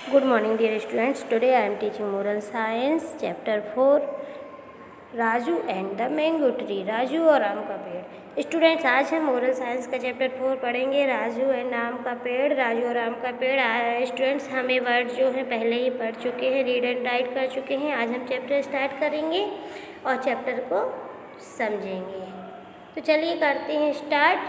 Good morning, dear students. Today I am teaching moral science, chapter 4, Raju and the mango tree, Raju और आम का पेड़। Students, आज हम मोरल साइंस का चैप्टर 4 पढ़ेंगे, राजू एंड आम का पेड़। राजू और आम का पेड़। स्टूडेंट्स, हमें वर्ड जो है पहले ही पढ़ चुके हैं, रीड एंड राइट कर चुके हैं। आज हम चैप्टर स्टार्ट करेंगे और चैप्टर को समझेंगे। तो चलिए करते हैं start.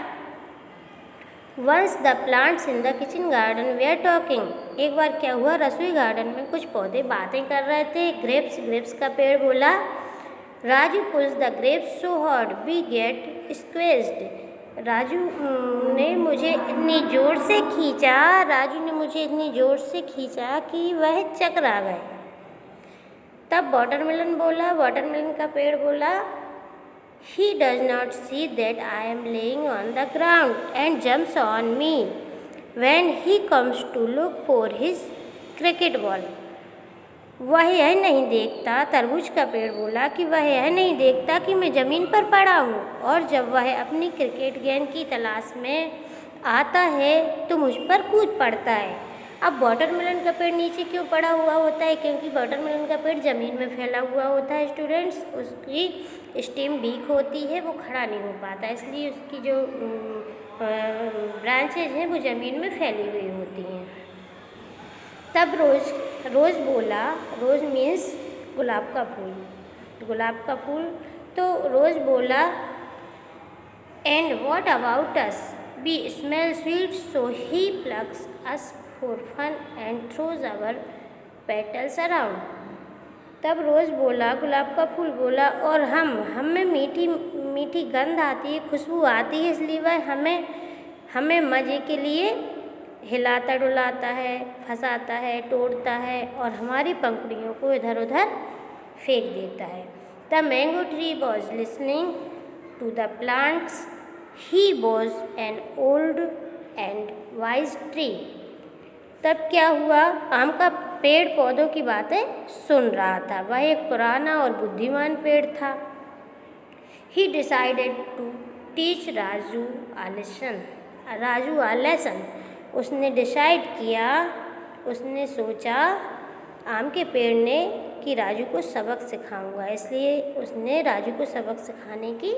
Once the plants in the kitchen garden they are talking. एक बार क्या हुआ, रसोई गार्डन में कुछ पौधे बातें कर रहे थे। ग्रेप्स का पेड़ बोला, Raju pulls the grapes so hard we get squeezed. Raju ने मुझे इतनी ज़ोर से खींचा कि वह चकरा गए। तब वाटरमेलन का पेड़ बोला, he does not see that I am laying on the ground and jumps on me when he comes to look for his cricket ball. वह यह नहीं देखता, तरबूज का पेड़ बोला कि वह यह नहीं देखता कि मैं ज़मीन पर पड़ा हूँ, और जब वह अपनी क्रिकेट गेंद की तलाश में आता है तो मुझ पर कूद पड़ता है। अब वाटरमेलन का पेड़ नीचे क्यों पड़ा हुआ होता है? क्योंकि वाटरमेलन का पेड़ ज़मीन में फैला हुआ होता है स्टूडेंट्स। उसकी स्टेम वीक होती है, वो खड़ा नहीं हो पाता, इसलिए उसकी जो ब्रांचेज हैं वो ज़मीन में फैली हुई होती हैं। तब रोज़ बोला, रोज़ मीन्स गुलाब का फूल। तो रोज़ बोला, and what about us, we smell sweet so he plucks us for fun and throws our petals around. तब रोज़ बोला, गुलाब का फूल बोला, और हमें मीठी गंध आती है, खुशबू आती है, इसलिए वह हमें मज़े के लिए हिलाता डुलाता है, फंसाता है, तोड़ता है और हमारी पंखुड़ियों को इधर उधर फेंक देता है। The mango tree was listening to the plants, he was an old and wise tree. तब क्या हुआ, आम का पेड़ पौधों की बातें सुन रहा था। वह एक पुराना और बुद्धिमान पेड़ था। He decided to teach Raju a lesson. उसने डिसाइड किया, उसने सोचा, आम के पेड़ ने, कि राजू को सबक सिखाऊंगा, इसलिए उसने राजू को सबक सिखाने की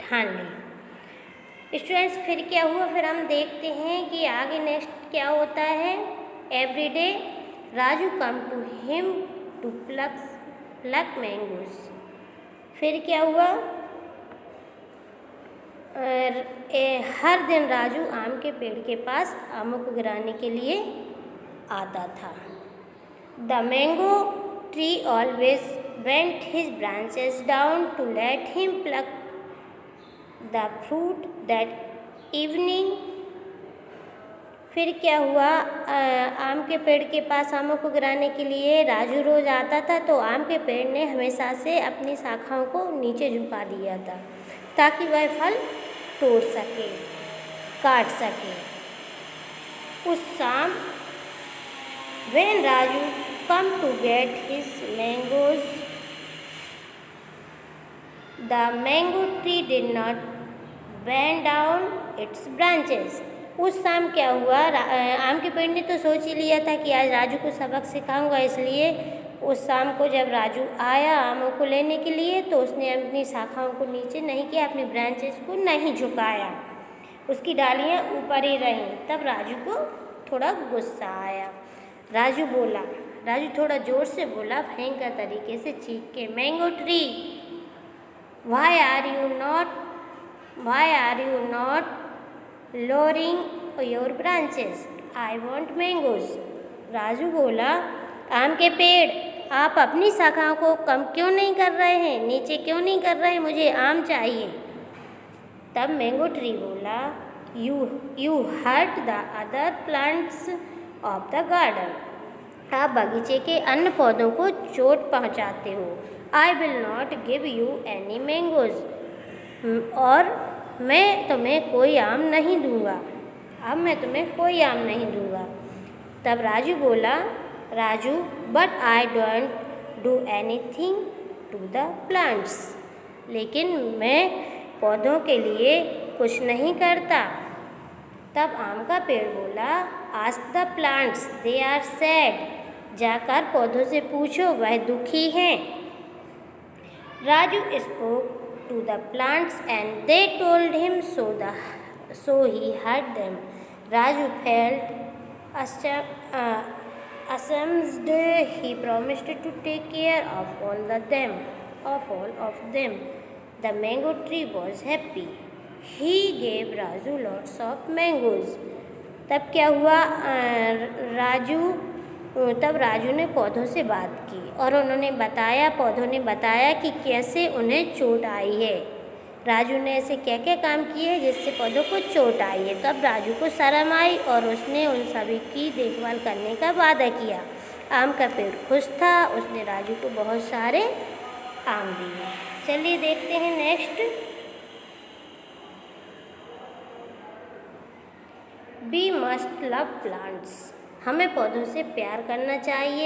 ठान ली। स्टूडेंट्स, फिर क्या हुआ, फिर हम देखते हैं कि आगे नेक्स्ट क्या होता है। Every day Raju come to him to pluck mangoes. फिर क्या हुआ, हर दिन राजू आम के पेड़ के पास आमों को गिराने के लिए आता था। The mango tree always went his branches down to let him pluck the fruit that evening. फिर क्या हुआ, आम के पेड़ के पास आमों को गिराने के लिए राजू रोज़ आता था, तो आम के पेड़ ने हमेशा से अपनी शाखाओं को नीचे झुका दिया था ताकि वह फल तोड़ सके, काट सके। उस शाम when Raju come to get his mangoes, the mango tree did not bend down its branches. उस शाम क्या हुआ, आम के पेड़ ने तो सोच ही लिया था कि आज राजू को सबक सिखाऊंगा, इसलिए उस शाम को जब राजू आया आमों को लेने के लिए, तो उसने अपनी शाखाओं को नीचे नहीं किया, अपनी ब्रांचेस को नहीं झुकाया, उसकी डालियाँ ऊपर ही रहीं। तब राजू को थोड़ा गुस्सा आया। राजू थोड़ा ज़ोर से बोला, भयंकर तरीके से चीख के, mango tree, why are you not lowering your branches, I want mangoes। Raju बोला, आम के पेड़, आप अपनी शाखाओं को कम क्यों नहीं कर रहे हैं, नीचे क्यों नहीं कर रहे हैं, मुझे आम चाहिए। तब मैंगो ट्री बोला, you hurt the other plants of the garden. आप बगीचे के अन्य पौधों को चोट पहुंचाते हो। I will not give you any mangoes, और मैं तुम्हें कोई आम नहीं दूंगा। अब मैं तुम्हें कोई आम नहीं दूंगा। तब राजू बोला, but I don't do anything to the plants, लेकिन मैं पौधों के लिए कुछ नहीं करता। तब आम का पेड़ बोला, ask the plants, they are sad, जाकर पौधों से पूछो, वह दुखी हैं। Raju spoke to the plants and they told him so he heard them. Raju felt ashamed. He promised to take care of all of them. The mango tree was happy. He gave Raju lots of mangoes. तब क्या हुआ, तब राजू ने पौधों से बात की और पौधों ने बताया कि कैसे उन्हें चोट आई है। राजू ने ऐसे क्या क्या काम किए जिससे पौधों को चोट आई है। तब राजू को शर्म आई और उसने उन सभी की देखभाल करने का वादा किया। आम का पेड़ खुश था, उसने राजू को बहुत सारे आम दिए। चलिए देखते हैं next. We must love plants. हमें पौधों से प्यार करना चाहिए।